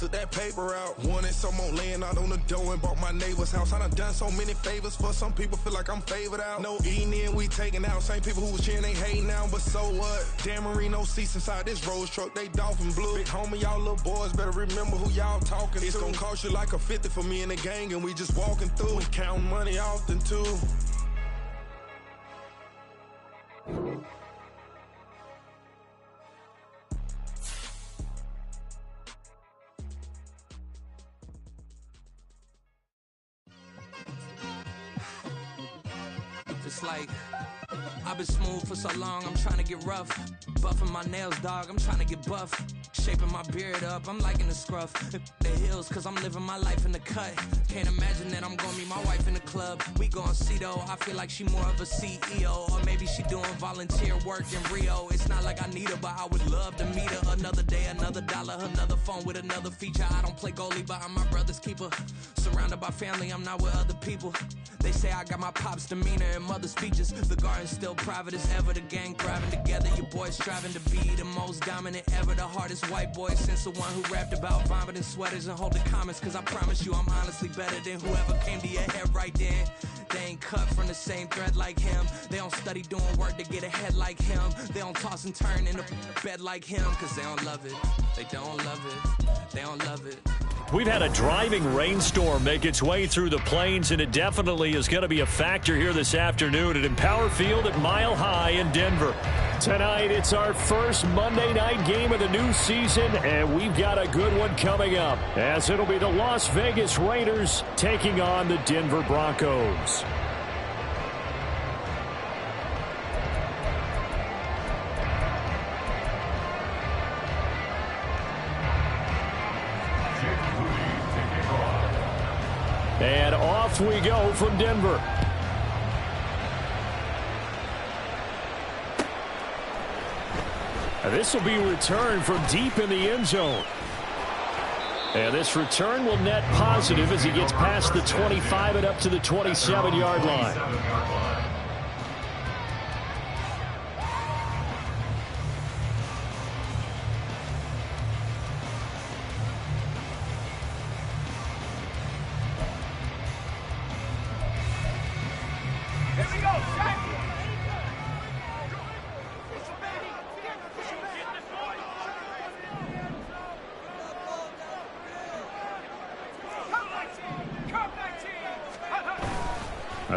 took that paper out. Wanted some more laying out on the dough and bought my neighbor's house. I done so many favors for some people, feel like I'm favored out. No eating in, we taking out. Same people who was cheering, they hating now, but so what? Dan Marino seats inside this Rolls truck, they dolphin blue. Big homie, y'all little boys better remember who y'all talking to. It's gonna cost you like a 50 for me and the gang, and we just walking through. We counting money often too. It's like, I've been smooth for so long, I'm trying to get rough. Buffing my nails, dog, I'm trying to get buff. Shaping my beard up, I'm liking the scruff. The hills, cause I'm living my life in the cut. Can't imagine that I'm gonna meet my wife in the club. We gon' see though, I feel like she more of a CEO. Or maybe she doing volunteer work in Rio. It's not like I need her, but I would love to meet her. Another day, another dollar, another phone with another feature. I don't play goalie, but I'm my brother's keeper. Surrounded by family, I'm not with other people. They say I got my pop's demeanor and mother's features. The garden's still private as ever. The gang thriving together. Your boys striving to be the most dominant ever. The hardest white boy since the one who rapped about vomiting sweaters and holding comments. Cause I promise you I'm honestly better than whoever came to your head right then. They ain't cut from the same thread like him. They don't study doing work to get ahead like him. They don't toss and turn in the bed like him. Cause they don't love it. They don't love it. They don't love it. We've had a driving rainstorm make its way through the plains, and it definitely is going to be a factor here this afternoon at Empower Field at Mile High in Denver. Tonight, it's our first Monday night game of the new season, and we've got a good one coming up, as it'll be the Las Vegas Raiders taking on the Denver Broncos. And off we go from Denver. This will be returned from deep in the end zone. And this return will net positive as he gets past the 25 and up to the 27-yard line.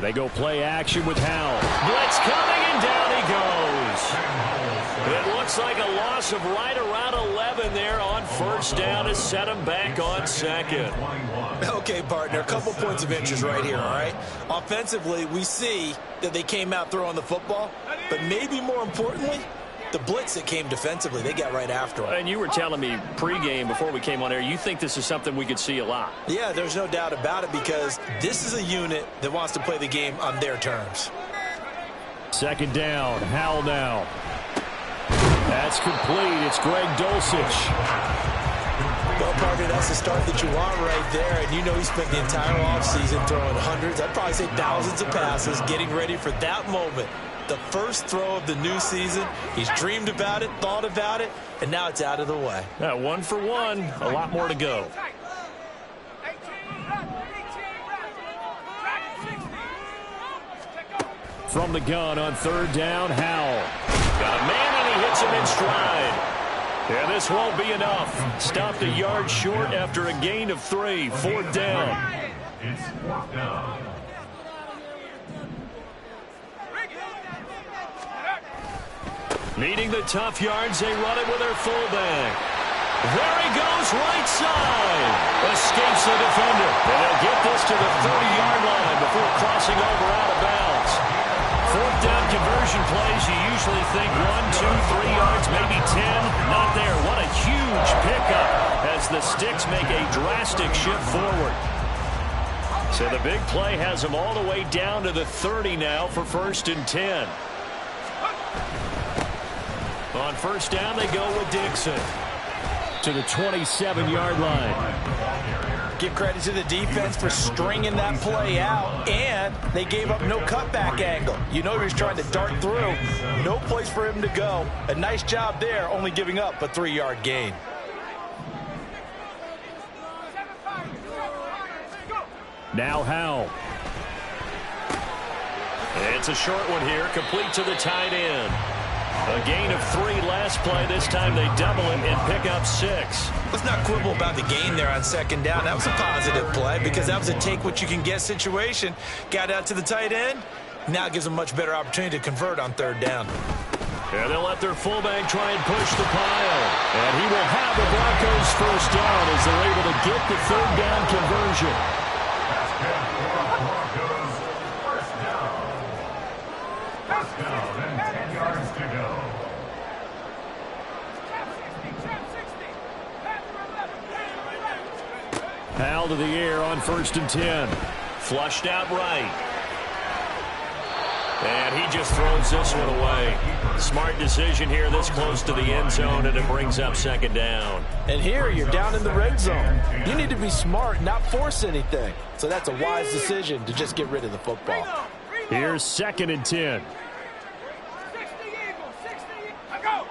They go play action with Howell. Blitz coming, and down he goes. It looks like a loss of right around 11 there on first down to set him back on second. Okay, partner, a couple points of interest right here, all right? Offensively, we see that they came out throwing the football, but maybe more importantly, the blitz that came defensively, they got right after him. And you were telling me pregame before we came on air, you think this is something we could see a lot. Yeah, there's no doubt about it, because this is a unit that wants to play the game on their terms. Second down, Howell now. That's complete. It's Greg Dulcich. Well, partner, that's the start that you want right there, and you know he spent the entire offseason throwing hundreds, I'd probably say thousands of passes, getting ready for that moment. The first throw of the new season. He's dreamed about it, thought about it, and now it's out of the way. 1 for 1. A lot more to go. From the gun on third down, Howell. Got a man, and he hits him in stride. Yeah, this won't be enough. Stopped a yard short after a gain of 3. Fourth down. It's fourth down. Needing the tough yards, they run it with their fullback. There he goes, right side. Escapes the defender. And they'll get this to the 30-yard line before crossing over out of bounds. Fourth down conversion plays, you usually think 1, 2, 3 yards, maybe 10. Not there. What a huge pickup as the Sticks make a drastic shift forward. So the big play has them all the way down to the 30 now for 1st and 10. On first down, they go with Dixon to the 27-yard line. Give credit to the defense for stringing that play out, and they gave up no cutback angle. You know he was trying to dart through. No place for him to go. A nice job there, only giving up a 3-yard gain. Now Howell. It's a short one here, complete to the tight end. A gain of 3 last play. This time they double it and pick up 6. Let's not quibble about the gain there on second down. That was a positive play because that was a take-what-you-can-get situation. Got out to the tight end. Now gives them a much better opportunity to convert on third down. And they'll let their fullback try and push the pile. And he will have the Broncos first down as they're able to get the third down conversion. First down and 10 yards to go. Howell to the air on 1st and 10. Flushed out right. And he just throws this one away. Smart decision here this close to the end zone, and it brings up second down. And here you're down in the red zone. You need to be smart, not force anything. So that's a wise decision to just get rid of the football. Here's 2nd and 10. 60 Eagles, 60. I go.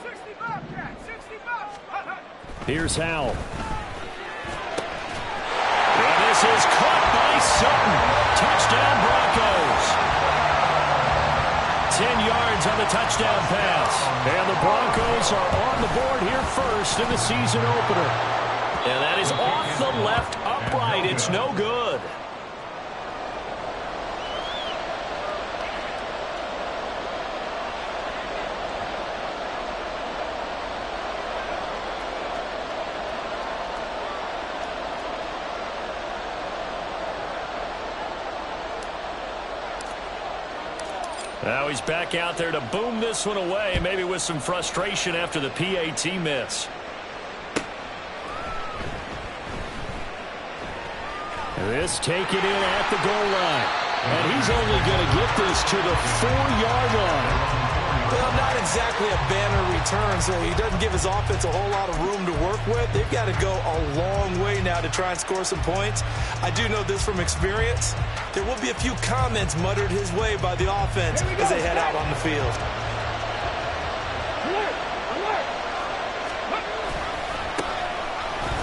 60 Bobcats, 60 Bobcats. Here's Howell. And this is caught by Sutton. Touchdown Broncos. 10 yards on the touchdown pass. And the Broncos are on the board here first in the season opener. And that is off the left upright. It's no good. Now he's back out there to boom this one away, maybe with some frustration after the PAT miss. This taken in at the goal line. And he's only going to get this to the 4-yard line. Well, not exactly a banner return, so he doesn't give his offense a whole lot of room to work with. They've got to go a long way now to try and score some points. I do know this from experience. There will be a few comments muttered his way by the offense as they head out on the field.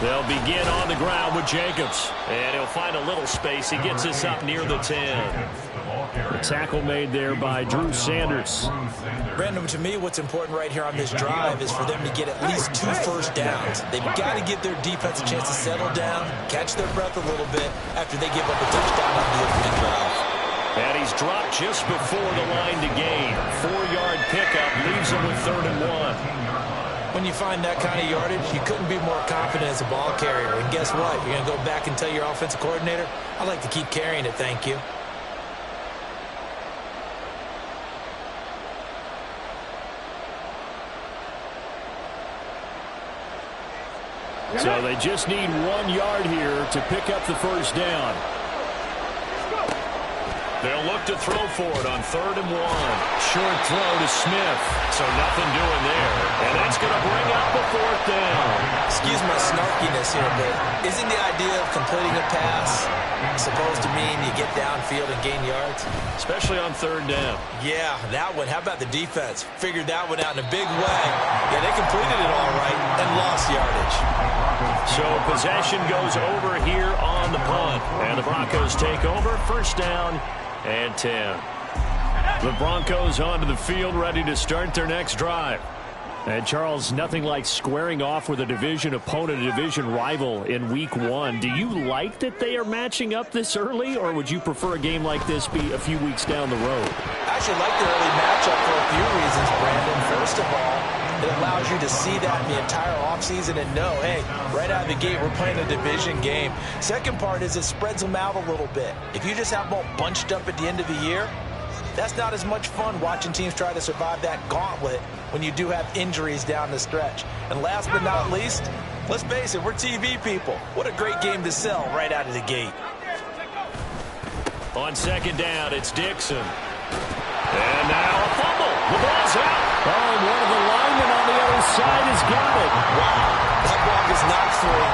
They'll begin on the ground with Jacobs. And he'll find a little space. He gets us up near the 10. The tackle made there by Drew Sanders. Brandon, to me, what's important right here on this drive is for them to get at least 2 first downs. They've got to give their defense a chance to settle down, catch their breath a little bit after they give up a touchdown on the opening drive. And he's dropped just before the line to gain. 4-yard pickup leaves him with 3rd and 1. When you find that kind of yardage, you couldn't be more confident as a ball carrier. And guess what? You're going to go back and tell your offensive coordinator, I'd like to keep carrying it, thank you. So they just need 1 yard here to pick up the first down. They'll look to throw for it on 3rd and 1. Short throw to Smith. So nothing doing there. And that's going to bring up the 4th down. Excuse my snarkiness here, but isn't the idea of completing a pass supposed to mean you get downfield and gain yards? Especially on 3rd down. Yeah, that one. How about the defense? Figured that one out in a big way. Yeah, they completed it all right and lost yardage. So possession goes over here on the punt. And the Broncos take over. First down and 10. The Broncos onto the field, ready to start their next drive. And Charles, nothing like squaring off with a division opponent, a division rival in week 1. Do you like that they are matching up this early, or would you prefer a game like this be a few weeks down the road? I actually like the early matchup for a few reasons, Brandon. First of all, it allows you to see that in the entire offseason and know, hey, right out of the gate, we're playing a division game. Second part is it spreads them out a little bit. If you just have them all bunched up at the end of the year, that's not as much fun watching teams try to survive that gauntlet when you do have injuries down the stretch. And last but not least, let's face it, we're TV people. What a great game to sell right out of the gate. On 2nd down, it's Dixon. And now a fumble. The ball's out. Oh, and one of the linemen on the other side has got it. Wow, that ball is not free,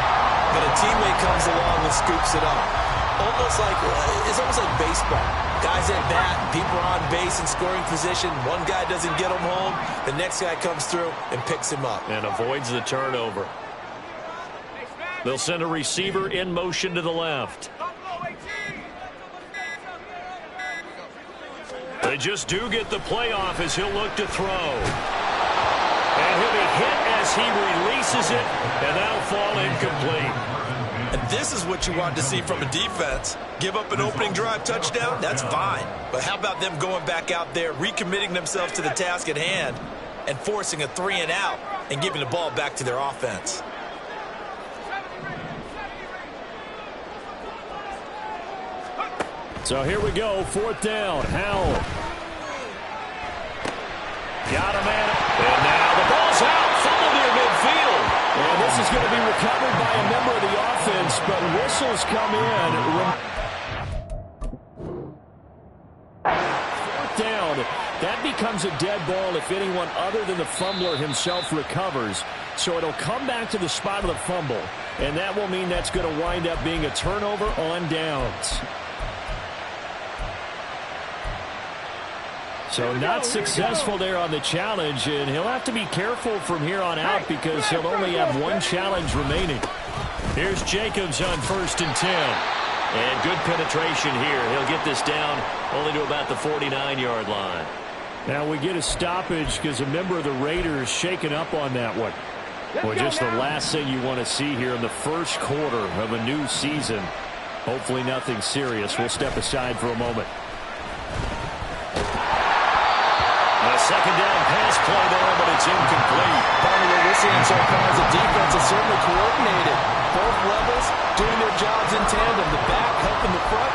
but a teammate comes along and scoops it up. It's almost like baseball. Guys at bat, people are on base in scoring position. One guy doesn't get him home. The next guy comes through and picks him up. And avoids the turnover. They'll send a receiver in motion to the left. They just do get the playoff as he'll look to throw. And he'll be hit as he releases it, and that'll fall incomplete. And this is what you want to see from a defense. Give up an opening drive touchdown, that's fine. But how about them going back out there, recommitting themselves to the task at hand, and forcing a 3-and-out and giving the ball back to their offense? So here we go, 4th down. Howell. Got a man. And now the ball's out. Fumble near midfield. And this is going to be recovered by a member of the offense, but whistles come in. 4th down. That becomes a dead ball if anyone other than the fumbler himself recovers. So it'll come back to the spot of the fumble. And that will mean that's going to wind up being a turnover on downs. So not successful there on the challenge, and he'll have to be careful from here on out because he'll only have one challenge remaining. Here's Jacobs on 1st and 10. And good penetration here. He'll get this down only to about the 49-yard line. Now we get a stoppage because a member of the Raiders shaken up on that one. Well, just the last thing you want to see here in the first quarter of a new season. Hopefully nothing serious. We'll step aside for a moment. A second down pass play there, but it's incomplete. Part of what we're seeing so far is the defense is certainly coordinated. Both levels doing their jobs in tandem. The back helping the front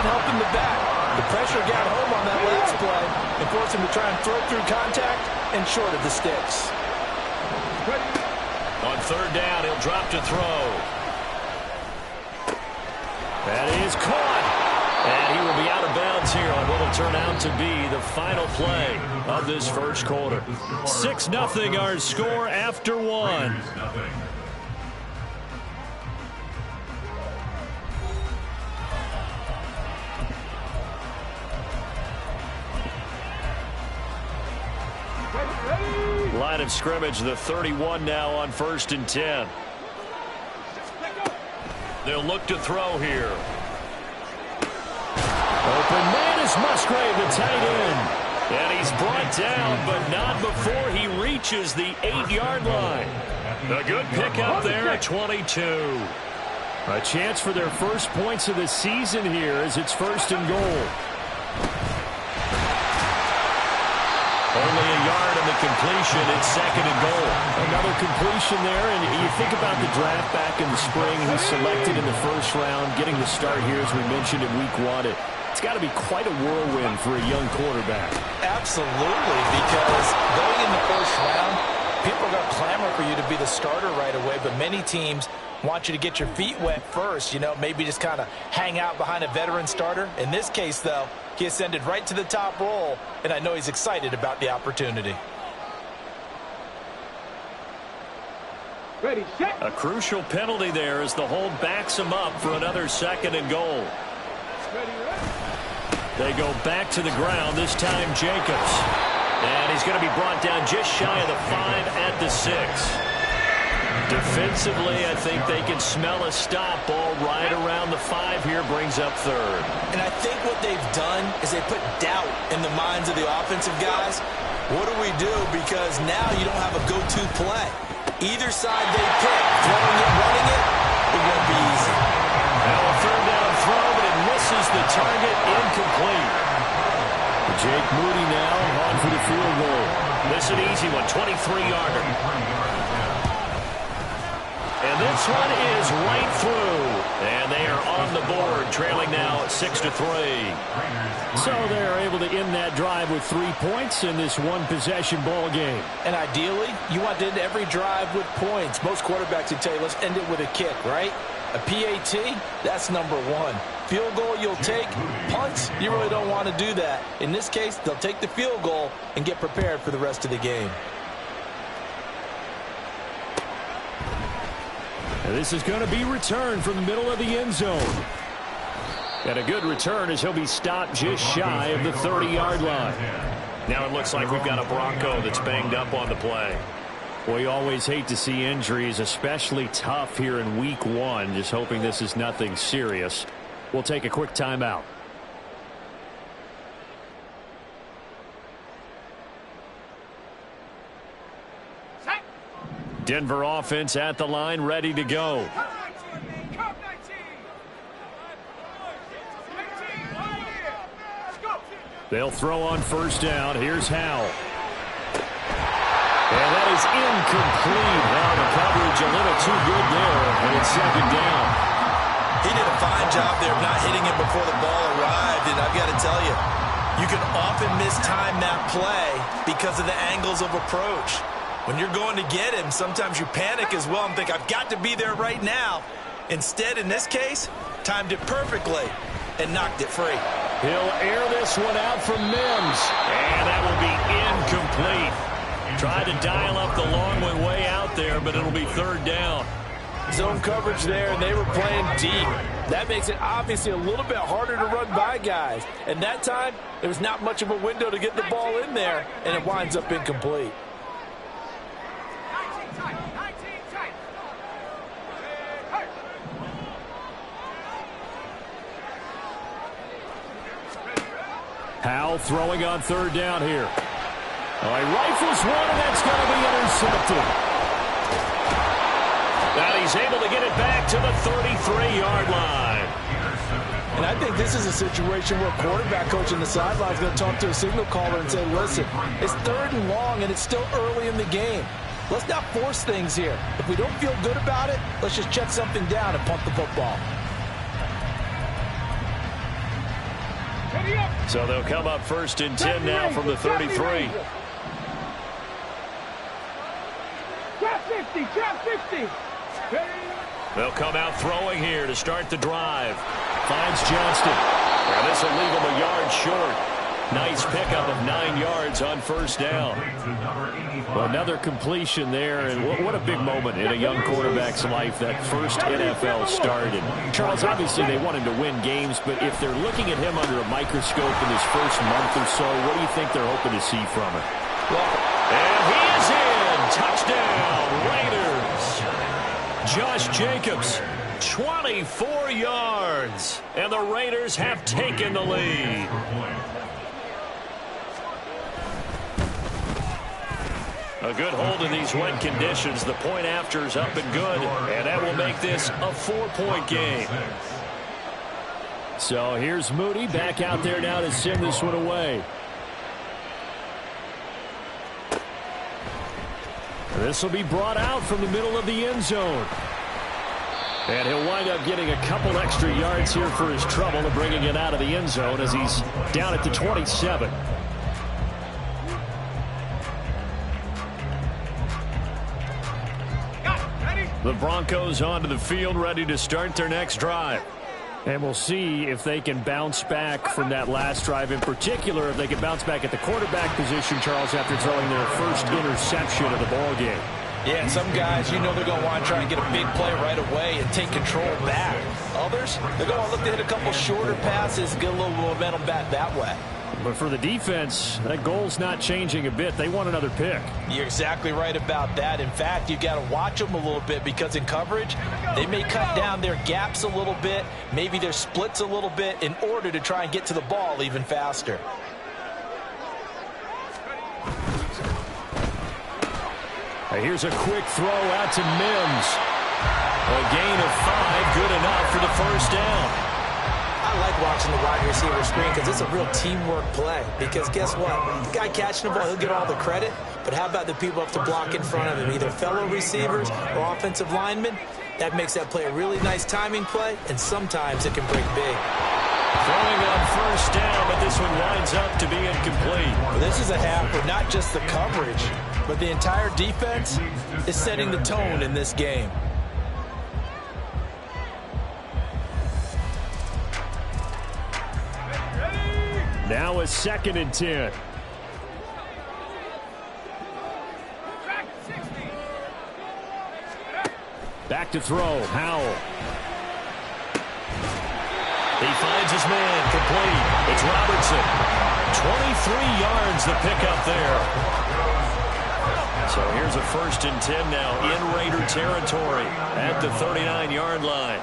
helping the back. The pressure got home on that last play and forced him to try and throw through contact and short of the sticks. On 3rd down, he'll drop to throw. That is caught. And he will be out of bounds here on what will turn out to be the final play of this first quarter. 6-0 our score after 1. Line of scrimmage, the 31 now on 1st and 10. They'll look to throw here. Open man is Musgrave, the tight end. And he's brought down, but not before he reaches the 8-yard line. A good pickup there at 22. A chance for their first points of the season here as it's 1st and goal. Only a yard in the completion. It's 2nd and goal. Another completion there, and you think about the draft back in the spring. He's selected in the 1st round, getting the start here, as we mentioned, in week 1. It's got to be quite a whirlwind for a young quarterback. Absolutely, because going in the 1st round, people are going to clamor for you to be the starter right away, but many teams want you to get your feet wet first, maybe just kind of hang out behind a veteran starter. In this case, though, he ascended right to the top role, and I know he's excited about the opportunity. Ready, set. A crucial penalty there as the hold backs him up for another 2nd and goal. They go back to the ground, this time Jacobs. And he's going to be brought down just shy of the 5 at the 6. Defensively, I think they can smell a stop. Ball right around the 5 here, brings up 3rd. And I think what they've done is they put doubt in the minds of the offensive guys. What do we do? Because now you don't have a go-to play. Either side they pick, throwing it, running it, it won't be easy. Now a 3rd down throw, but it misses the target, incomplete. Jake Moody now on for the field goal. This is an easy one, 23-yarder. And this one is right through. And they are on the board, trailing now 6-3. So they're able to end that drive with 3 points in this one-possession ball game. And ideally, you want to end every drive with points. Most quarterbacks would tell you, let's end it with a kick, right? A PAT, that's number 1. Field goal you'll take. Punts, you really don't want to do that. In this case, they'll take the field goal and get prepared for the rest of the game. And this is going to be returned from the middle of the end zone. And a good return as he'll be stopped just shy of the 30-yard line. Now it looks like we've got a Bronco that's banged up on the play. We always hate to see injuries, especially tough here in week 1. Just hoping this is nothing serious. We'll take a quick timeout. Denver offense at the line, ready to go. They'll throw on first down. Here's Howell. And that is incomplete. Now the coverage a little too good there, and it's second down. He did a fine job there of not hitting him before the ball arrived, and I've got to tell you, you can often mistime that play because of the angles of approach. When you're going to get him, sometimes you panic as well and think, I've got to be there right now. Instead, in this case, timed it perfectly and knocked it free. He'll air this one out from Mims, and that will be incomplete. Tried to dial up the long way out there, but it'll be third down. Zone coverage there, and they were playing deep. That makes it obviously a little bit harder to run by guys. And that time, there was not much of a window to get the ball in there, and it winds up incomplete. 19 tight. Howell throwing on third down here. Oh, he rifles one, and that's going to be intercepted. Now he's able to get it back to the 33-yard line. And I think this is a situation where a quarterback coach on the sideline is going to talk to a signal caller and say, listen, it's third and long, and it's still early in the game. Let's not force things here. If we don't feel good about it, let's just check something down and punt the football. So they'll come up first and 10 now from the 33. Trap 50. They'll come out throwing here to start the drive. Finds Johnston. Now this will leave him a yard short. Nice pickup of 9 yards on first down. Well, another completion there, and what a big moment in a young quarterback's life, that first NFL start. And Charles, obviously they want him to win games, but if they're looking at him under a microscope in his first month or so, what do you think they're hoping to see from him? And he is in. Touchdown, Raiders. Josh Jacobs, 24 yards, and the Raiders have taken the lead. A good hold in these wet conditions. The point after is up and good, and that will make this a 4-point game. So here's Moody back out there now to send this one away. This will be brought out from the middle of the end zone. And he'll wind up getting a couple extra yards here for his trouble and bringing it out of the end zone as he's down at the 27. The Broncos onto the field, ready to start their next drive. And we'll see if they can bounce back from that last drive. In particular, if they can bounce back at the quarterback position, Charles, after throwing their first interception of the ball game. Yeah, and some guys, you know they're going to want to try and get a big play right away and take control back. Others, they're going to look to hit a couple shorter passes, get a little momentum back that way. But for the defense, that goal's not changing a bit. They want another pick. You're exactly right about that. In fact, you got to watch them a little bit because in coverage, they may cut down their gaps a little bit, maybe their splits a little bit in order to try and get to the ball even faster. Here's a quick throw out to Mims. A gain of 5, good enough for the first down. I like watching the wide receiver screen because it's a real teamwork play. Because guess what? The guy catching the ball, he'll get all the credit. But how about the people up to block in front of him, either fellow receivers or offensive linemen? That makes that play a really nice timing play, and sometimes it can break big. Throwing on first down, but this one winds up to be incomplete. Well, this is a half where not just the coverage, but the entire defense is setting the tone in this game. Now a 2nd and 10. Back to throw, Howell. He finds his man, complete. It's Robertson. 23 yards the pickup there. So here's a 1st and 10 now in Raider territory at the 39-yard line.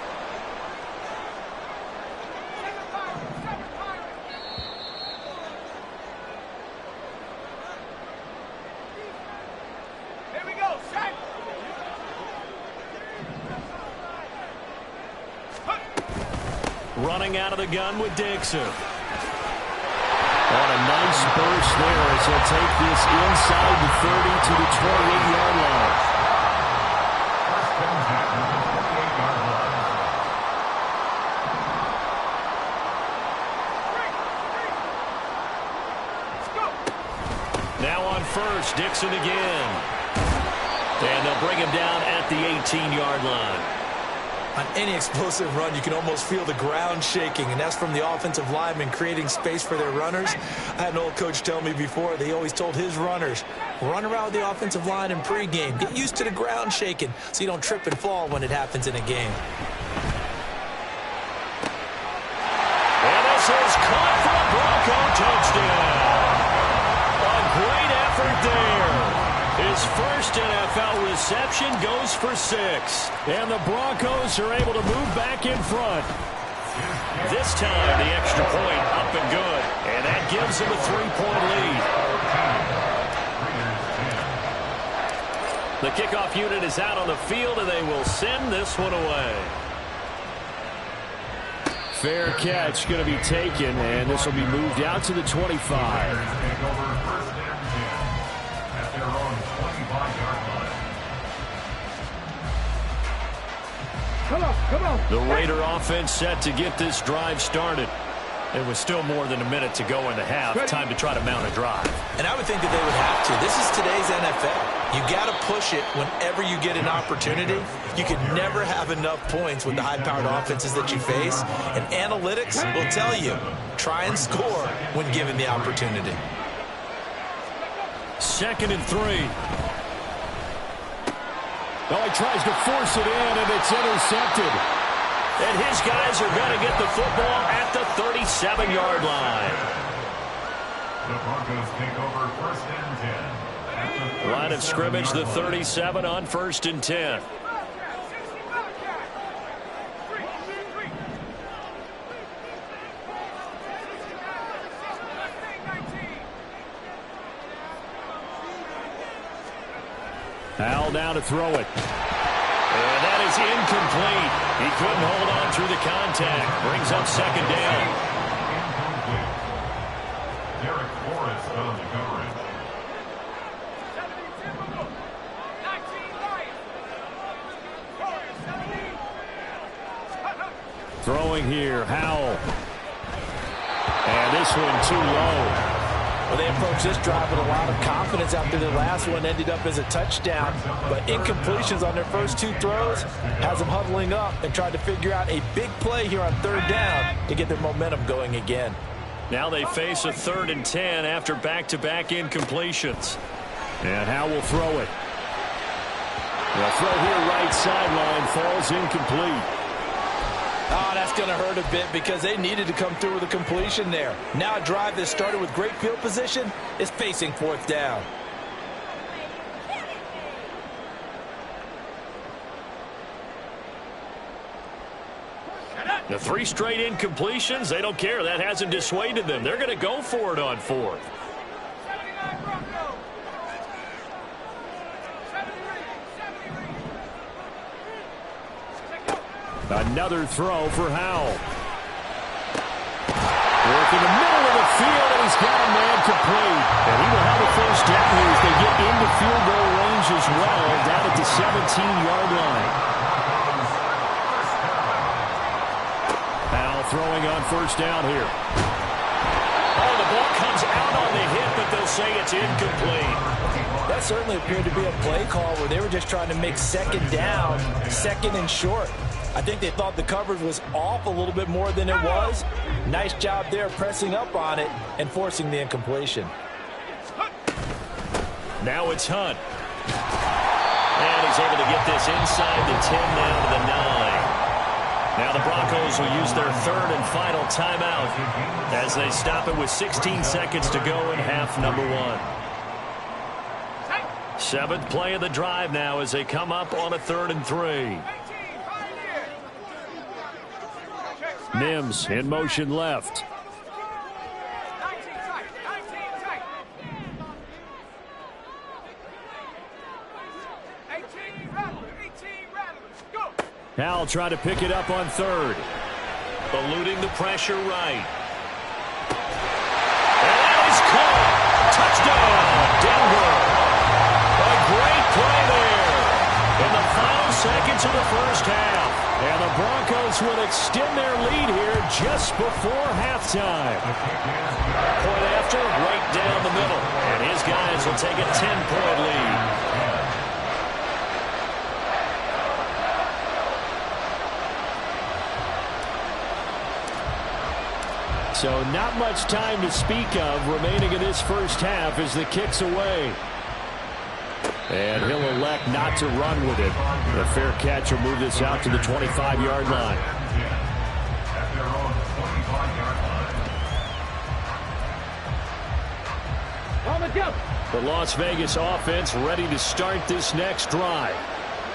running out of the gun with Dixon. On a nice burst there as he'll take this inside the 30 to the 28-yard line. Now on first, Dixon again. And they'll bring him down at the 18-yard line. On any explosive run, you can almost feel the ground shaking, and that's from the offensive linemen creating space for their runners. I had an old coach tell me before, they always told his runners, run around with the offensive line in pregame. Get used to the ground shaking so you don't trip and fall when it happens in a game. And this is caught for a Bronco touchdown. A great effort there. His first NFL reception goes for 6. And the Broncos are able to move back in front. This time, the extra point up and good. And that gives them a 3-point lead. The kickoff unit is out on the field, and they will send this one away. Fair catch going to be taken, and this will be moved out to the 25. Come on. The Raider offense set to get this drive started. It was still more than a minute to go in the half. Time to try to mount a drive. And I would think that they would have to. This is today's NFL. You got to push it whenever you get an opportunity. You can never have enough points with the high-powered offenses that you face. And analytics will tell you, try and score when given the opportunity. 2nd and 3. Oh, he tries to force it in, and it's intercepted. And his guys are going to get the football at the 37-yard line. The Broncos take over 1st and 10. Line of scrimmage, the 37 on 1st and 10. Howell now to throw it. And that is incomplete. He couldn't hold on through the contact. Brings up 2nd down. Derek Forrest on the coverage. Throwing here, Howell. And this one too low. Well, they approached this drive with a lot of confidence after their last one ended up as a touchdown. But incompletions on their first 2 throws has them huddling up and trying to figure out a big play here on 3rd down to get their momentum going again. Now they face a 3rd and 10 after back-to-back incompletions. And Howell will throw it. The throw here right sideline falls incomplete. Oh, that's going to hurt a bit because they needed to come through with a completion there. Now a drive that started with great field position is facing 4th down. The 3 straight incompletions, they don't care. That hasn't dissuaded them. They're going to go for it on 4th. Another throw for Howell. Work in the middle of the field, and he's got a man complete. And he will have a first down here as they get into field goal range as well, down at the 17-yard line. Howell throwing on 1st down here. Oh, the ball comes out on the hit, but they'll say it's incomplete. That certainly appeared to be a play call where they were just trying to make 2nd down, 2nd and short. I think they thought the coverage was off a little bit more than it was. Nice job there pressing up on it and forcing the incompletion. Now it's Hunt. And he's able to get this inside the 10 down to the 9. Now the Broncos will use their 3rd and final timeout as they stop it with 16 seconds to go in half number 1. 7th play of the drive now as they come up on a 3rd and 3. Mims in motion left. Howell trying to pick it up on 3rd. Eluding the pressure right. And that is caught. Touchdown, Denver. A great play there in the final seconds of the first half. And the Broncos will extend their lead here just before halftime. Point after, right down the middle. And his guys will take a 10-point lead. So not much time to speak of remaining in this first half as the kick's away. And he'll elect not to run with it. The fair catch will move this out to the 25-yard line. The Las Vegas offense ready to start this next drive.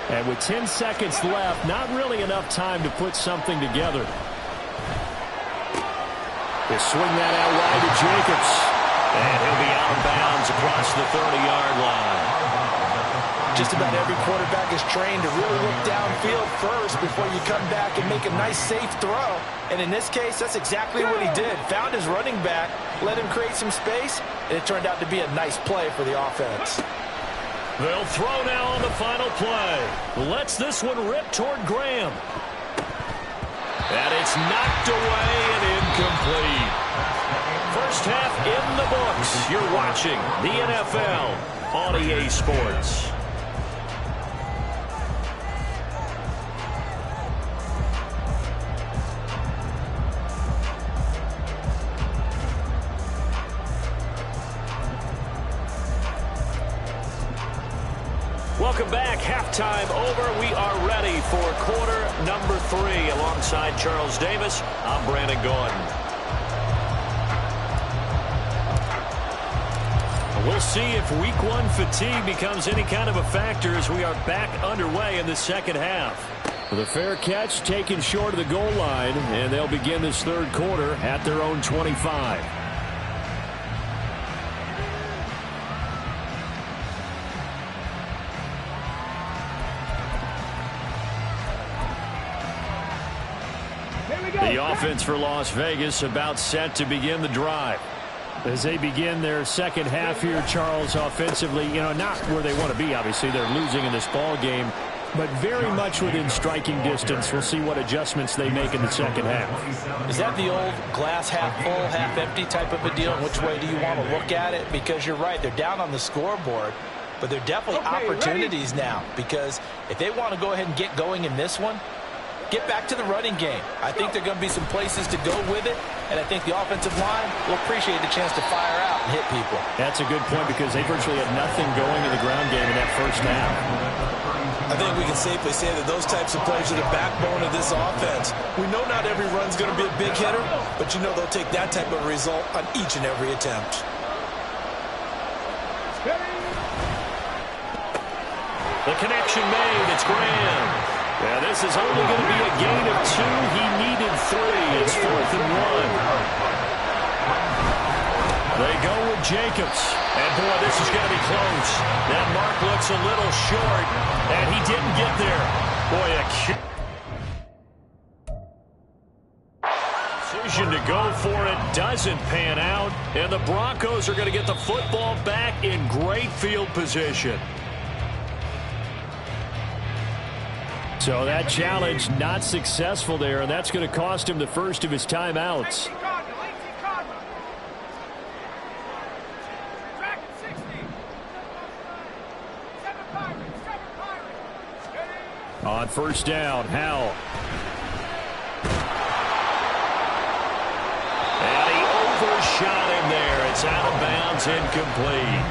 And with 10 seconds left, not really enough time to put something together. They swing that out wide to Jacobs. And he'll be out of bounds across the 30-yard line. Just about every quarterback is trained to really look downfield first before you come back and make a nice, safe throw. And in this case, that's exactly what he did. Found his running back, let him create some space, and it turned out to be a nice play for the offense. They'll throw now on the final play. Lets this one rip toward Graham. And it's knocked away and incomplete. First half in the books. You're watching the NFL on EA Sports. Welcome back. Halftime over. We are ready for quarter number 3. Alongside Charles Davis, I'm Brandon Gordon. We'll see if week 1 fatigue becomes any kind of a factor as we are back underway in the second half. The fair catch taken short of the goal line, and they'll begin this third quarter at their own 25. The offense for Las Vegas about set to begin the drive. As they begin their second half here, Charles, offensively, not where they want to be, obviously. They're losing in this ball game, but very much within striking distance. We'll see what adjustments they make in the second half. Is that the old glass half full, half empty type of a deal? Which way do you want to look at it? Because you're right, they're down on the scoreboard, but they're definitely opportunities now. Because if they want to go ahead and get going in this one, get back to the running game. I think there are going to be some places to go with it, and I think the offensive line will appreciate the chance to fire out and hit people. That's a good point because they virtually had nothing going in the ground game in that first half. I think we can safely say that those types of plays are the backbone of this offense. We know not every run's going to be a big hitter, but they'll take that type of result on each and every attempt. The connection made. It's Graham. Yeah, this is only going to be a gain of 2. He needed 3. It's 4th and 1. They go with Jacobs. And, boy, this is going to be close. That mark looks a little short, and he didn't get there. Boy, a decision to go for it doesn't pan out, and the Broncos are going to get the football back in great field position. So that challenge not successful there, and that's going to cost him the first of his timeouts. On first down, Howell. And he overshot him there. It's out of bounds, incomplete.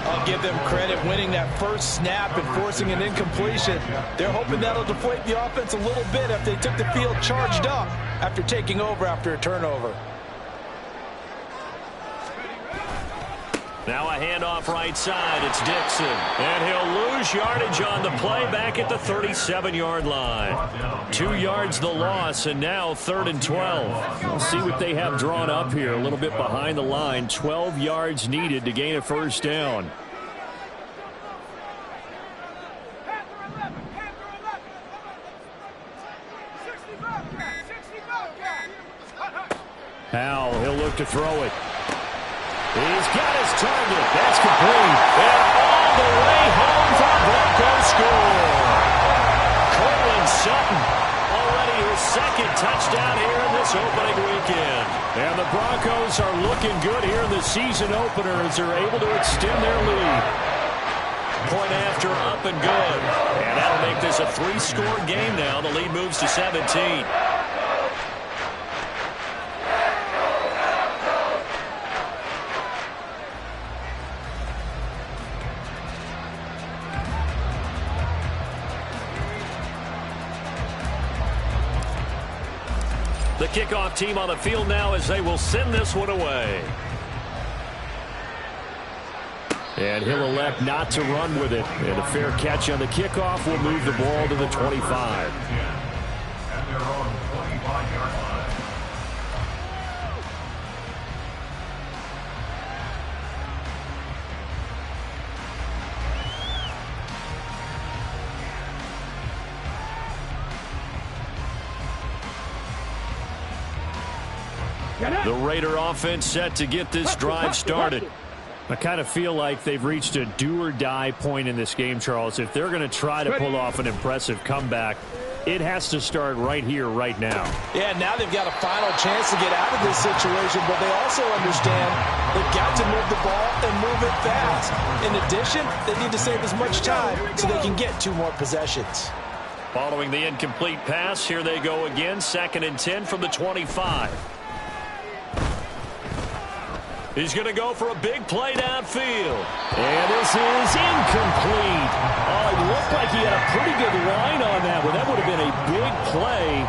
I'll give them credit winning that first snap and forcing an incompletion. They're hoping that'll deflate the offense a little bit if they took the field charged up after taking over after a turnover. Now a handoff right side. It's Dixon. And he'll lose yardage on the play back at the 37-yard line. 2 yards the loss, and now 3rd and 12. We'll see what they have drawn up here. A little bit behind the line. 12 yards needed to gain a first down. Powell, he'll look to throw it. He's got his target. That's complete. And all the way home for the Broncos score. Courtland Sutton, already his second touchdown here in this opening weekend. And the Broncos are looking good here in the season opener as they're able to extend their lead. Point after, up and good. And that'll make this a 3-score game now. The lead moves to 17. The kickoff team on the field now as they will send this one away. And he'll elect not to run with it. And a fair catch on the kickoff will move the ball to the 25. At their own 25-yard line. The Raider offense set to get this drive started. I kind of feel like they've reached a do-or-die point in this game, Charles. If they're going to try to pull off an impressive comeback, it has to start right here, right now. Yeah, now they've got a final chance to get out of this situation, but they also understand they've got to move the ball and move it fast. In addition, they need to save as much time so they can get 2 more possessions. Following the incomplete pass, here they go again, 2nd and 10 from the 25. He's going to go for a big play downfield. And this is incomplete. Oh, it looked like he had a pretty good line on that one. That would have been a big play,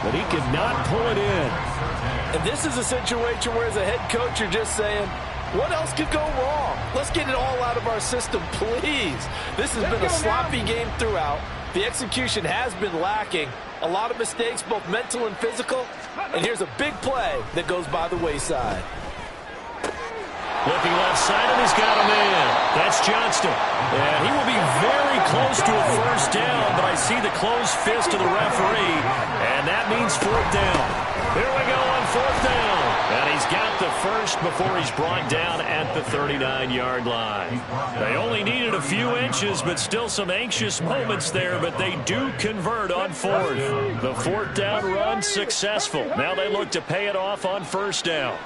but he could not pull it in. And this is a situation where as a head coach you're just saying, what else could go wrong? Let's get it all out of our system, please. This has been a sloppy game throughout. The execution has been lacking. A lot of mistakes, both mental and physical. And here's a big play that goes by the wayside. Looking left side, and he's got him in. That's Johnston. And he will be very close to a first down, but I see the closed fist of the referee, and that means 4th down. Here we go on 4th down. And he's got the first before he's brought down at the 39-yard line. They only needed a few inches, but still some anxious moments there, but they do convert on 4th. The 4th down run successful. Now they look to pay it off on 1st down.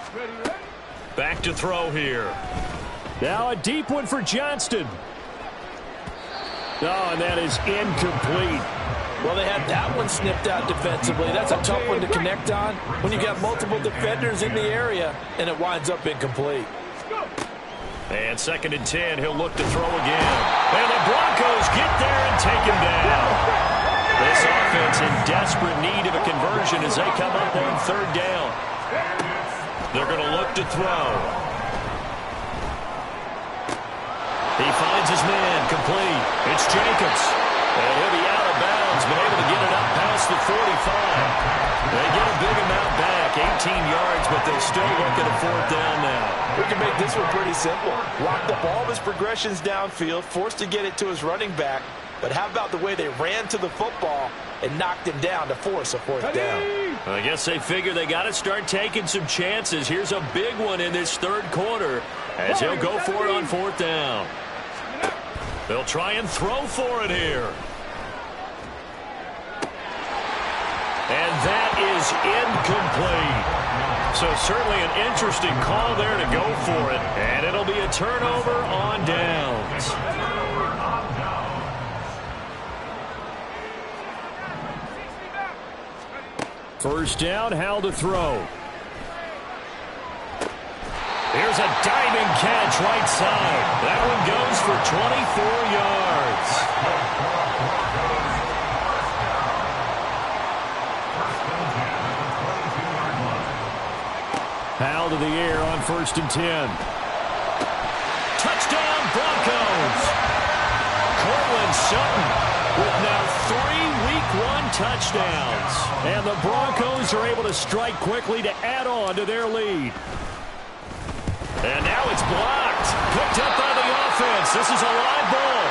Back to throw here. Now a deep one for Johnston. Oh, and that is incomplete. Well, they had that one snipped out defensively. That's a tough one to connect on when you got multiple defenders in the area, and it winds up incomplete. And 2nd and 10, he'll look to throw again. And the Broncos get there and take him down. This offense in desperate need of a conversion as they come up on 3rd down. They're going to look to throw. He finds his man, complete. It's Jacobs. And he'll be out of bounds, but able to get it up past the 45. They get a big amount back, 18 yards, but they'll still look at a 4th down now. We can make this one pretty simple. Lock up all of his progressions downfield, forced to get it to his running back. But how about the way they ran to the football and knocked him down to force a 4th down? I guess they figure they got to start taking some chances. Here's a big one in this 3rd quarter as he'll go for it on 4th down. They'll try and throw for it here. And that is incomplete. So certainly an interesting call there to go for it. And it'll be a turnover on downs. 1st down, Howell to throw. Here's a diving catch right side. That one goes for 24 yards. Howell to the air on 1st and 10. Touchdown, Broncos. Courtland Sutton with now 3 Week 1 touchdowns. And the Broncos are able to strike quickly to add on to their lead. And now it's blocked. Picked up by the offense. This is a live ball.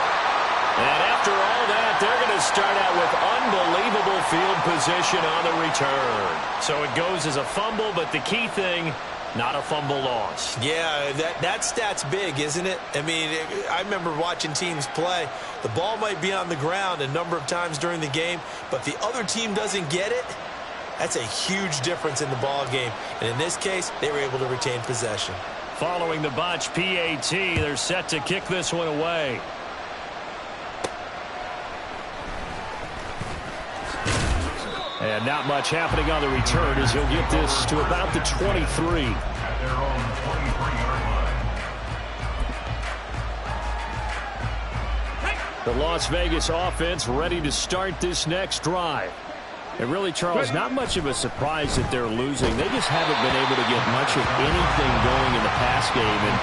And after all that, they're going to start out with unbelievable field position on the return. So it goes as a fumble, but the key thing, not a fumble loss. Yeah, that stat's big, isn't it? I mean, I remember watching teams play. The ball might be on the ground a number of times during the game, but the other team doesn't get it. That's a huge difference in the ball game. And in this case, they were able to retain possession. Following the botch PAT, they're set to kick this one away. And not much happening on the return as he'll get this to about the 23. At their own 23-yard line. The Las Vegas offense ready to start this next drive. And really, Charles, not much of a surprise that they're losing. They just haven't been able to get much of anything going in the pass game. And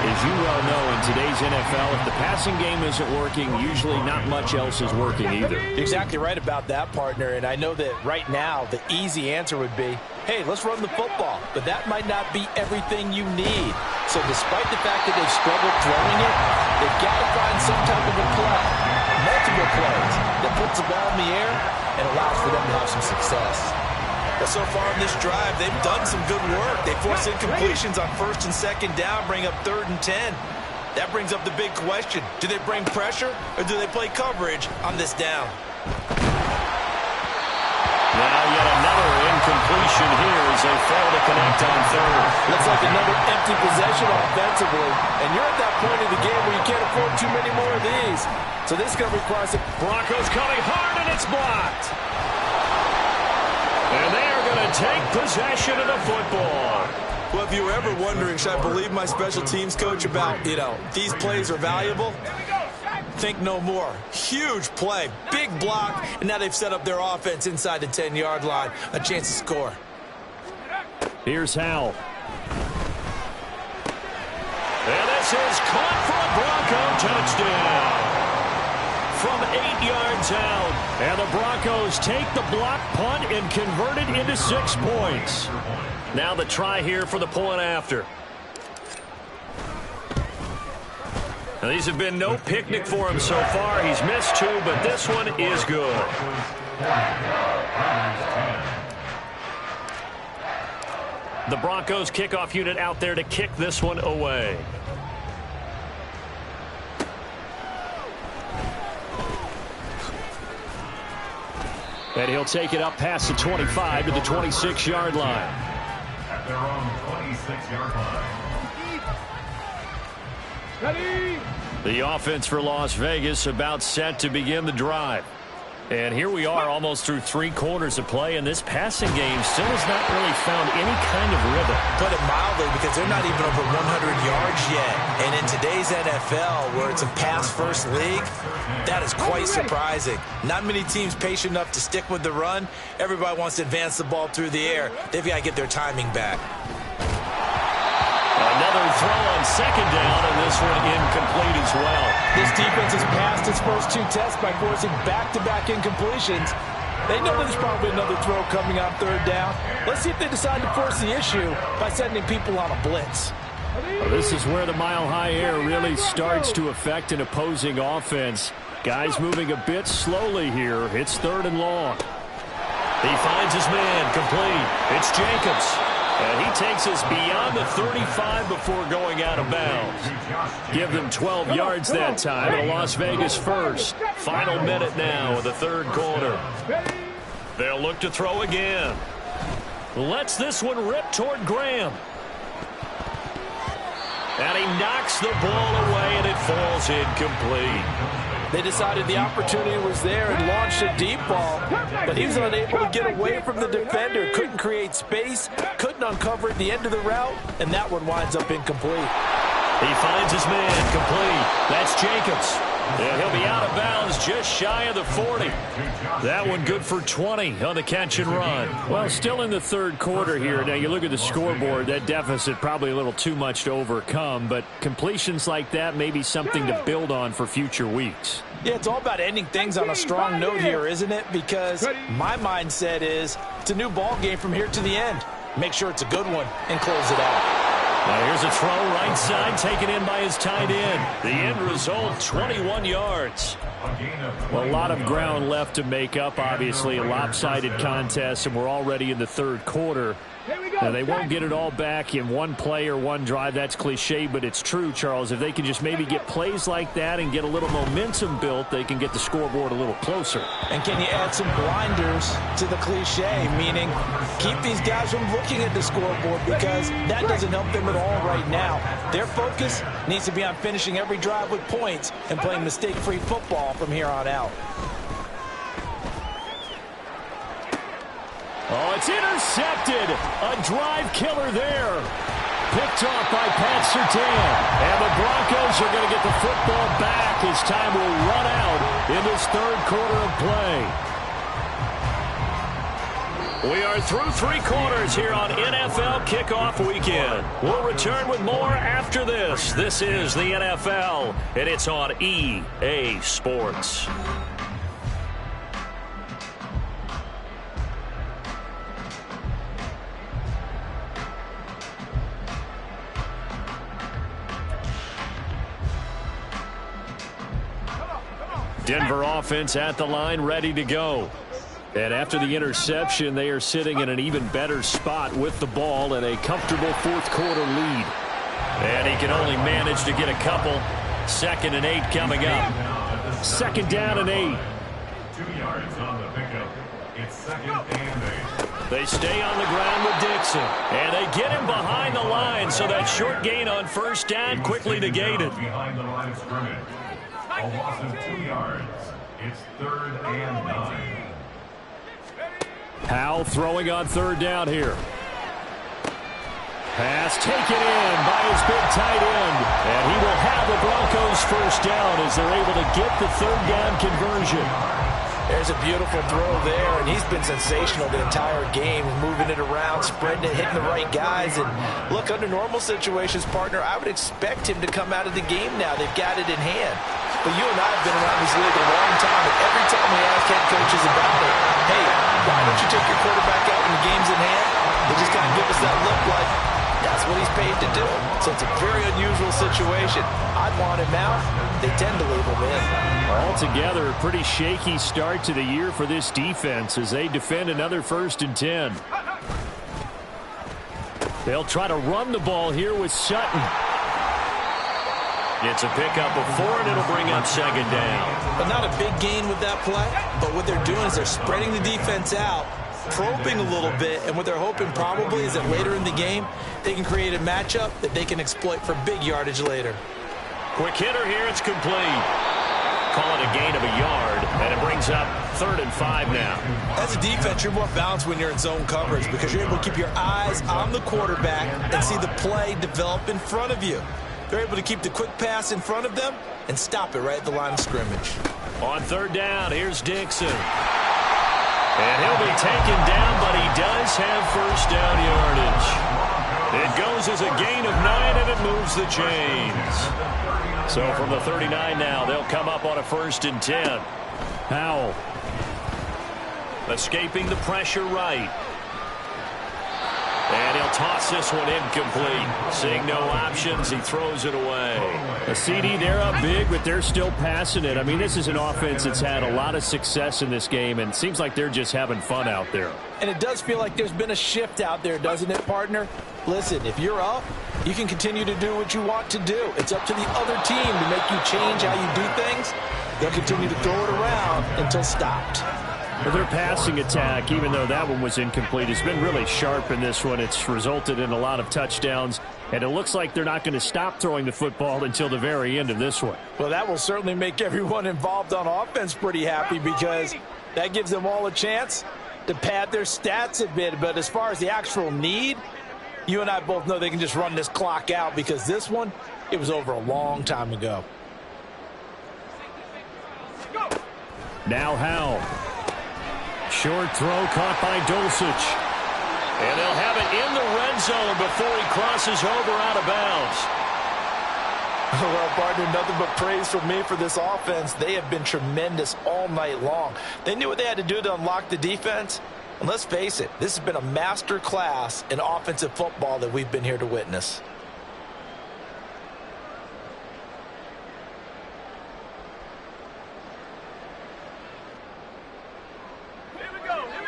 as you well know, in today's NFL, if the passing game isn't working, usually not much else is working either. You're exactly right about that, partner. And I know that right now the easy answer would be, hey, let's run the football. But that might not be everything you need. So despite the fact that they've struggled throwing it, they've got to find some type of a play, multiple plays, that puts the ball in the air and allows for them to have some success. Well, so far in this drive, they've done some good work. They force incompletions on 1st and 2nd down, bring up 3rd and 10. That brings up the big question. Do they bring pressure or do they play coverage on this down? Now yet another incompletion here as they fail to connect on 3rd. Looks like another empty possession offensively. And you're at that point of the game where you can't afford too many more of these. So this is going to require some... Broncos coming hard, and it's blocked. And they are going to take possession of the football. Well, if you were ever wondering, should I believe my special teams coach about, these plays are valuable? Think no more. Huge play, big block, and now they've set up their offense inside the 10-yard line. A chance to score. Here's Howell. And this is caught for a Bronco touchdown. From 8 yards out. And the Broncos take the block punt and convert it into 6 points. Now the try here for the point after. Now these have been no picnic for him so far. He's missed 2, but this one is good. The Broncos kickoff unit out there to kick this one away. And he'll take it up past the 25 to the 26-yard line. At their own 26-yard line. Ready? The offense for Las Vegas about set to begin the drive. And here we are almost through 3 quarters of play, and this passing game still has not really found any kind of rhythm. Put it mildly, because they're not even over 100 yards yet. And in today's NFL, where it's a pass-first league, that is quite surprising. Not many teams patient enough to stick with the run. Everybody wants to advance the ball through the air. They've got to get their timing back. Another throw on 2nd down, and this one incomplete as well. This defense has passed its first 2 tests by forcing back-to-back incompletions. They know there's probably another throw coming on 3rd down. Let's see if they decide to force the issue by sending people on a blitz. Well, this is where the mile-high air really starts to affect an opposing offense. Guys moving a bit slowly here. It's 3rd and long. He finds his man, complete. It's Jacobs. And he takes us beyond the 35 before going out of bounds. Give them 12 yards that time, and a Las Vegas first. Final minute now of the 3rd quarter. They'll look to throw again. Lets this one rip toward Graham. And he knocks the ball away, and it falls incomplete. They decided the opportunity was there and launched a deep ball, but he was unable to get away from the defender. Couldn't create space, couldn't uncover at the end of the route, and that one winds up incomplete. He finds his man, complete. That's Jacobs. And he'll be out of bounds just shy of the 40. That one good for 20 on the catch and run. Well, still in the 3rd quarter here. Now, you look at the scoreboard, that deficit probably a little too much to overcome, but completions like that may be something to build on for future weeks. Yeah, it's all about ending things on a strong note here, isn't it? Because my mindset is it's a new ball game from here to the end. Make sure it's a good one and close it out. Here's a throw right side taken in by his tight end. The end result, 21 yards. Well, a lot of ground left to make up, obviously. A lopsided contest, and we're already in the third quarter. Now, they won't get it all back in one play or one drive. That's cliche, but it's true, Charles. If they can just maybe get plays like that and get a little momentum built, they can get the scoreboard a little closer. And can you add some blinders to the cliche, meaning keep these guys from looking at the scoreboard, because that doesn't help them at all right now. Their focus needs to be on finishing every drive with points and playing mistake-free football from here on out. Oh, it's intercepted. A drive killer there. Picked off by Pat Surtain. And the Broncos are going to get the football back as time will run out in this third quarter of play. We are through three quarters here on NFL Kickoff Weekend. We'll return with more after this. This is the NFL, and it's on EA Sports. Denver offense at the line, ready to go. And after the interception, they are sitting in an even better spot with the ball and a comfortable fourth quarter lead. And he can only manage to get a couple. 2nd and 8 coming up. 2nd down and 8. 2 yards on the pickup. It's 2nd and 8. They stay on the ground with Dixon. And they get him behind the line, so that short gain on first down quickly negated. Behind the line of scrimmage. A loss of 2 yards. It's 3rd and 9. Howell throwing on 3rd down here. Pass taken in by his big tight end. And he will have the Broncos first down as they're able to get the 3rd down conversion. There's a beautiful throw there, and he's been sensational the entire game, moving it around, spreading it, hitting the right guys. And look, under normal situations, partner, I would expect him to come out of the game now. They've got it in hand. But you and I have been around this league a long time, and every time we ask head coaches about it, hey, why don't you take your quarterback out when the game's in hand? They just kind of give us that look like that's what he's paid to do. So it's a very unusual situation. I'd want him out. They tend to leave him in. Altogether, a pretty shaky start to the year for this defense as they defend another 1st and 10. They'll try to run the ball here with Sutton. It's a pickup of 4, and it'll bring up 2nd down. But not a big gain with that play. But what they're doing is they're spreading the defense out, probing a little bit, and what they're hoping probably is that later in the game, they can create a matchup that they can exploit for big yardage later. Quick hitter here, it's complete. Call it a gain of a yard, and it brings up 3rd and 5 now. As a defense, you're more balanced when you're in zone coverage because you're able to keep your eyes on the quarterback and see the play develop in front of you. They're able to keep the quick pass in front of them and stop it right at the line of scrimmage. On 3rd down, here's Dixon. And he'll be taken down, but he does have first down yardage. It goes as a gain of 9, and it moves the chains. So from the 39 now, they'll come up on a 1st and 10. Howell. Escaping the pressure right. And he'll toss this one incomplete. Seeing no options, he throws it away. A CD, they're up big, but they're still passing it. I mean, this is an offense that's had a lot of success in this game, and it seems like they're just having fun out there. And it does feel like there's been a shift out there, doesn't it, partner? Listen, if you're up, you can continue to do what you want to do. It's up to the other team to make you change how you do things. They'll continue to throw it around until stopped. Well, their passing attack, even though that one was incomplete, has been really sharp in this one. It's resulted in a lot of touchdowns, and it looks like they're not going to stop throwing the football until the very end of this one. Well, that will certainly make everyone involved on offense pretty happy because that gives them all a chance to pad their stats a bit. But as far as the actual need, you and I both know they can just run this clock out because this one, it was over a long time ago. Now Howell. Short throw caught by Dulcich. And they'll have it in the red zone before he crosses over out of bounds. Well, partner, nothing but praise from me for this offense. They have been tremendous all night long. They knew what they had to do to unlock the defense. And let's face it, this has been a master class in offensive football that we've been here to witness.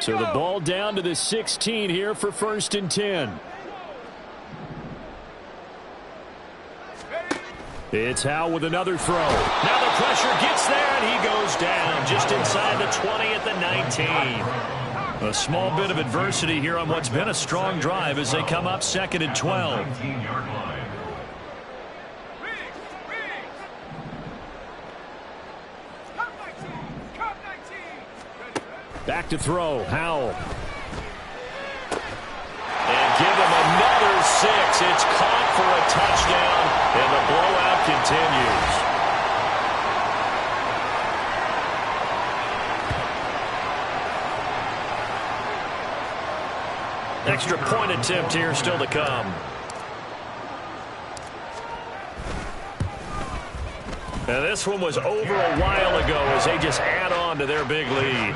So the ball down to the 16 here for 1st and 10. It's Howe with another throw. Now the pressure gets there, and he goes down just inside the 20 at the 19. A small bit of adversity here on what's been a strong drive as they come up 2nd and 12. Back to throw, Howell. And give him another 6. It's caught for a touchdown, and the blowout continues. Extra point attempt here still to come. Now this one was over a while ago as they just add on to their big lead.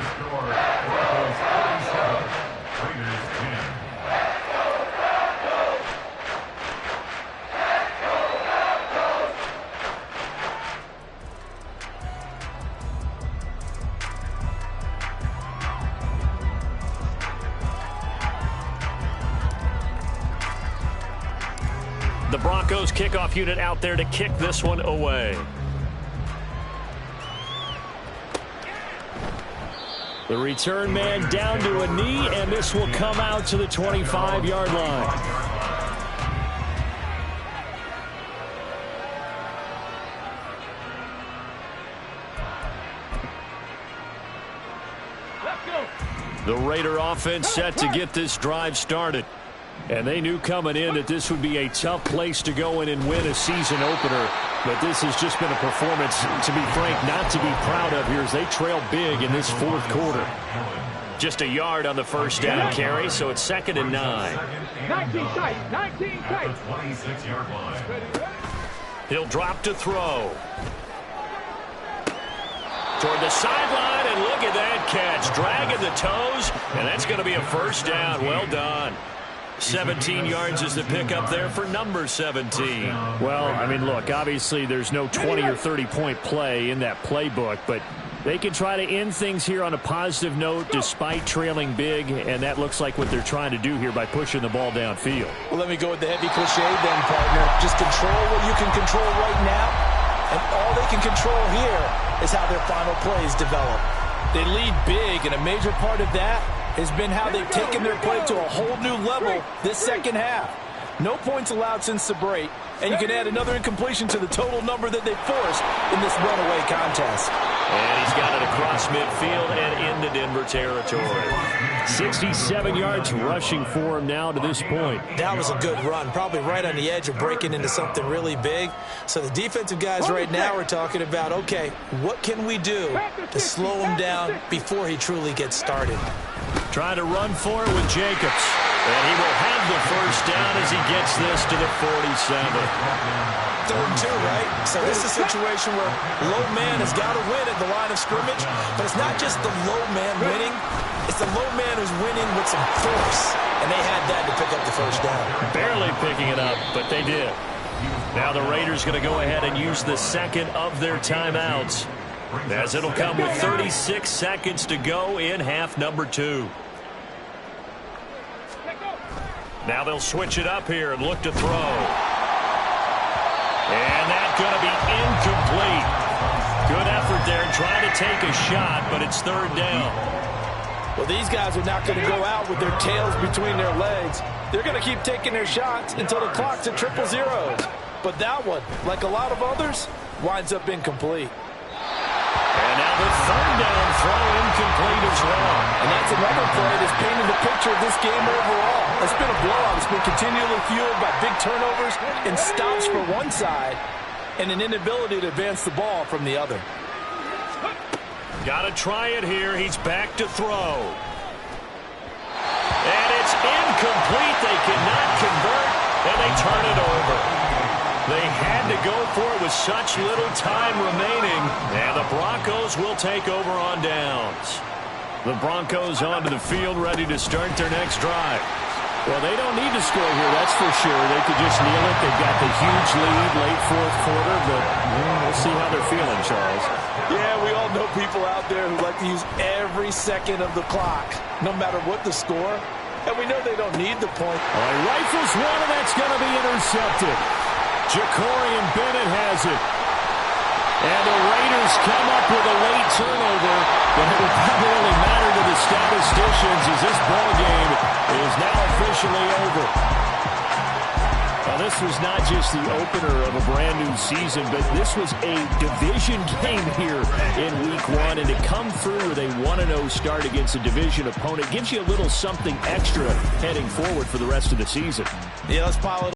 The Broncos kickoff unit out there to kick this one away. The return man down to a knee, and this will come out to the 25-yard line. The Raider offense set to get this drive started. And they knew coming in that this would be a tough place to go in and win a season opener. But this has just been a performance, to be frank, not to be proud of here as they trail big in this 4th quarter. Just a yard on the first down carry, so it's 2nd and 9. 19 tight, 19 tight. 26-yard line. He'll drop to throw. Toward the sideline, and look at that catch. Dragging the toes, and that's going to be a first down. Well done. 17 yards is the pickup there for number 17. Well, I mean, look, obviously there's no 20 or 30-point play in that playbook, but they can try to end things here on a positive note despite trailing big, and that looks like what they're trying to do here by pushing the ball downfield. Well, let me go with the heavy cliche then, partner. Just control what you can control right now, and all they can control here is how their final plays develop. They lead big, and a major part of that has been how they've taken their play to a whole new level this second half. No points allowed since the break, and you can add another incompletion to the total number that they forced in this runaway contest. And he's got it across midfield and into Denver territory. 67 yards rushing for him now to this point. That was a good run, probably right on the edge of breaking into something really big. So the defensive guys right now are talking about, okay, what can we do to slow him down before he truly gets started? Trying to run for it with Jacobs. And he will have the first down as he gets this to the 47. 3rd and 2, right? So this is a situation where low man has got to win at the line of scrimmage, but it's not just the low man winning, it's the low man who's winning with some force, and they had that to pick up the first down. Barely picking it up, but they did. Now the Raiders going to go ahead and use the second of their timeouts, as it'll come with 36 seconds to go in half number 2. Now they'll switch it up here and look to throw. And that's going to be incomplete. Good effort there trying to take a shot, but it's 3rd down. Well, these guys are not going to go out with their tails between their legs. They're going to keep taking their shots until the clock's at 000. But that one, like a lot of others, winds up incomplete. And now the 3rd down throw incomplete as well. And that's another play that's painted the picture of this game overall. It's been a blowout. It's been continually fueled by big turnovers and stops for one side and an inability to advance the ball from the other. Got to try it here. He's back to throw. And it's incomplete. They cannot convert, and they turn it over. They had to go for it with such little time remaining, and the Broncos will take over on downs. The Broncos onto the field ready to start their next drive. Well, they don't need to score here, that's for sure. They could just kneel it. They've got the huge lead late fourth quarter, but we'll see how they're feeling, Charles. Yeah, we all know people out there who like to use every second of the clock, no matter what the score. And we know they don't need the point. All right, rifles one, and that's going to be intercepted. Jacorian Bennett has it. And the Raiders come up with a late turnover, but it will probably only matter to the statisticians as this ball game is now officially over. Now, this was not just the opener of a brand-new season, but this was a division game here in Week 1, and to come through with a 1-0 start against a division opponent gives you a little something extra heading forward for the rest of the season. Yeah, let's pile it